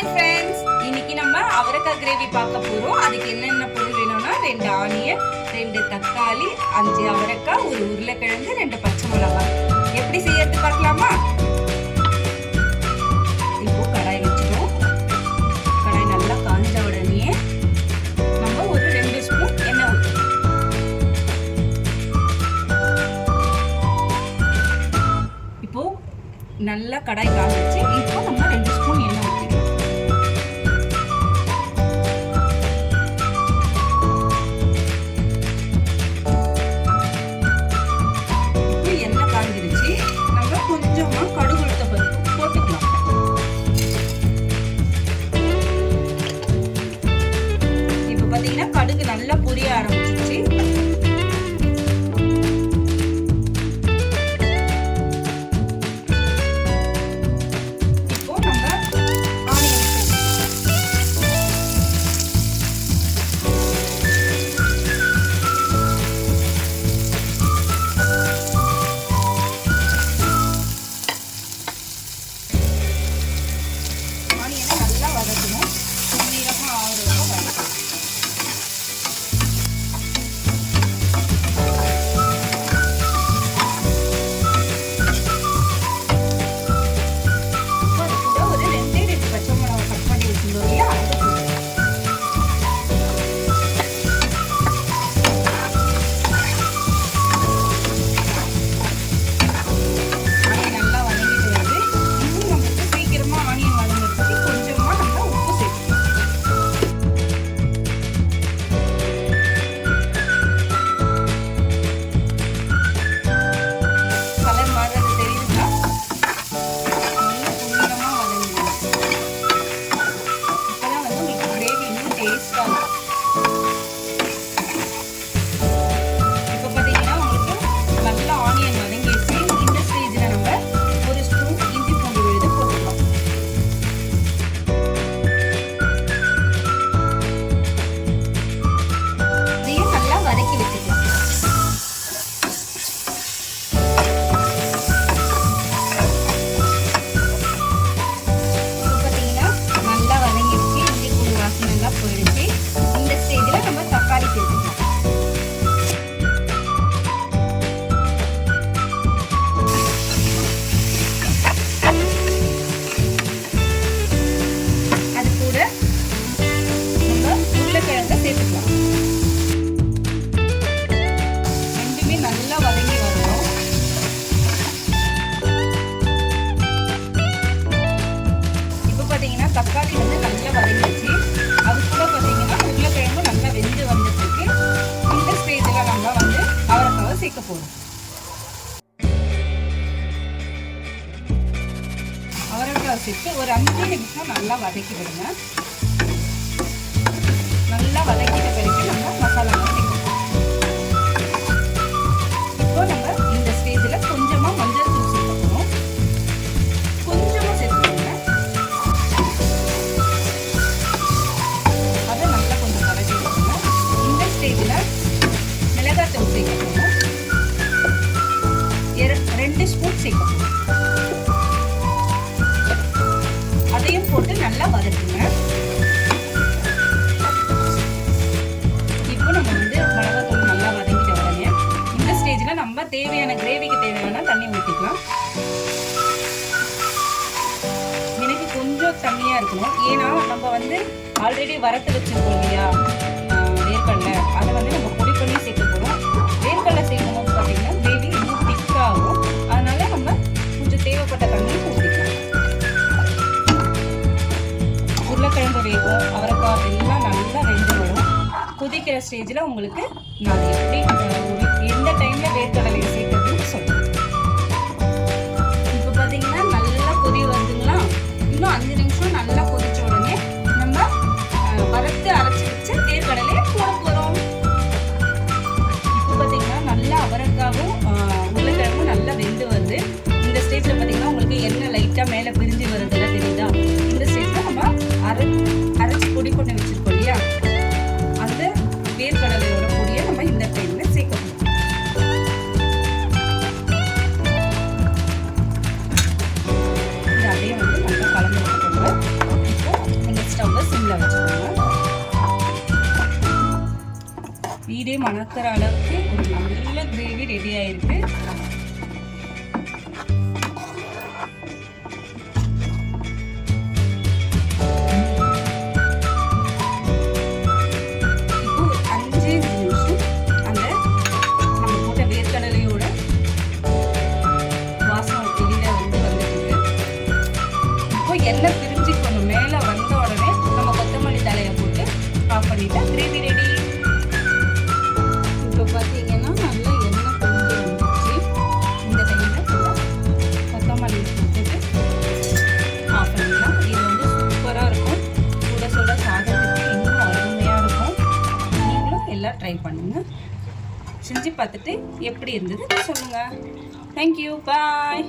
Hi friends, இன்னைக்கு நம்ம அவரைக்காய் கிரேவி பார்க்க போறோம். அதுக்கு என்னென்ன பொருள் வேணும்னா 2 ஆனியன், 2 தக்காளி, 5 அவரைக்காய், 1 உருளைக்கிழங்கு, 2 பச்சை மிளகாய். எப்படி செய்யறது பார்க்கலாமா? இப்போ கடாய் வச்சிடும். கடாய் நல்லா காஞ்ச உடனே நம்ம ஒரு 2 ஸ்பூன் எண்ணெய் ஊற்றணும். இப்போ நல்லா கடாய் காஞ்சிச்சு. இப்போ நம்ம 2 ஸ்பூன் எண்ணெய் ஊற்றிக்கலாம். இப்போ எண்ணெய் காஞ்சிருச்சு. நம்ம கொஞ்சமா கடுகு உளுத்த பருப்பு போட்டுக்கலாம். இப்போ பார்த்தீங்கன்னா கடுகு நல்லா பொரிய ஆரம்பிச்சிருச்சு. தக்காளி வந்து நல்லா வதங்கிச்சு. அது கூட பார்த்தீங்கன்னா உருளைக்கிழங்கு நல்லா வெந்து வந்துருக்கு. இந்த ஸ்டேஜில் நம்ம வந்து அவரைக்காவை சேர்க்க போகிறோம். அவரைக்காவை சேர்த்து ஒரு 5 நிமிஷம் நல்லா வதக்கி விடுங்க. நல்லா வதக்கிட்ட பிறகு நம்ம மசாலாவை சேர்க்கணும். இப்போ நம்ம இந்த ஸ்டேஜில் கொஞ்சமாக மஞ்சள் தூள் சேர்க்கணும். கொஞ்சமாக சேர்த்துக்கோங்க. மிளகாத்தூள் சேர்க்கணும். 2 ஸ்பூன் சேர்க்கணும். அதையும் போட்டு நல்லா வதக்குங்க. இப்போ நம்ம வந்து மிளகாத்தூள் நல்லா வதக்கிட்ட உடனே இந்த ஸ்டேஜில் நம்ம தேவையான கிரேவிக்கு தேவையான தண்ணி ஊற்றிக்கலாம். எனக்கு கொஞ்சம் தண்ணியாக இருக்கணும். ஏன்னா நம்ம வந்து ஆல்ரெடி வறுத்து வச்சிருக்கோம் இல்லையா வேர்க்கடலை, அதை வந்து நம்ம பொடி பண்ணி சேர்க்க போகிறோம். வேர்க்கடலை சேர்க்கும் போது பார்த்தீங்கன்னா கிரேவி இன்னும் திக்காகும். அதனால நம்ம கொஞ்சம் தேவைப்பட்ட தண்ணி ஊற்றிக்கலாம். உருளைக்கிழங்கு வேகும், அவரைக்காய் எல்லாம் நல்லா வெந்து வரும். கொதிக்கிற ஸ்டேஜில் உங்களுக்கு நான் எப்படி எந்த டைமில் வேர்க்கடலையை சேர்க்கறதுன்னு சொல்கிறேன். இப்போ பார்த்தீங்கன்னா நல்லா கொதி வருதுங்களா? இன்னும் 5 நிமிஷம் நல்லா கொதிச்ச உடனே நம்ம வறுத்து அரைச்சி வச்ச வேர்க்கடலையை போட போகிறோம். இப்போ பார்த்தீங்கன்னா நல்லா அவரைக்காவும் உருளைக்கிழங்கும் நல்லா வெந்து வருது. இந்த ஸ்டேஜில் பார்த்தீங்கன்னா உங்களுக்கு எண்ணெய் லைட்டாக மேலே பிரிஞ்சு வருதுலாம் தெரியுதா? இந்த ஸ்டேஜில் நம்ம அரைச்சி பொடி பண்ணி வச்சுருக்கோம் இல்லையா, அந்த வேர்க்கடலையோட பொடியை நம்ம இந்த டைமில் சேர்க்கணும். வீடே மணக்கிற அளவுக்கு ஒரு நல்ல கிரேவி ரெடி ஆயிருக்கு. இப்போ 5 நிமிஷம் அந்த நம்ம போட்ட வேர்க்கடலையோட வாசம் வெளியில வந்துட்டு இருக்கு. இப்போ எண்ணெய் பிரிஞ்சுக்கணும். மேலே வந்த உடனே நம்ம கொத்தமல்லி தலையை போட்டு ஆஃப் பண்ணிட்டா கிரேவி ரெடி. இப்போ பார்த்தீங்கன்னா நல்லா எண்ணெய் பிரிஞ்சு வந்துச்சு. இந்த டைமில் கொத்தமல்லி போட்டுட்டு ஆஃப் பண்ணிடலாம். இது வந்து சூப்பராக இருக்கும். சுட சுட சாதத்துக்கு இன்னும் அருமையாக இருக்கும். நீங்களும் எல்லாம் ட்ரை பண்ணுங்கள். செஞ்சு பார்த்துட்டு எப்படி இருந்தது சொல்லுங்கள். தேங்க்யூ, பாய்.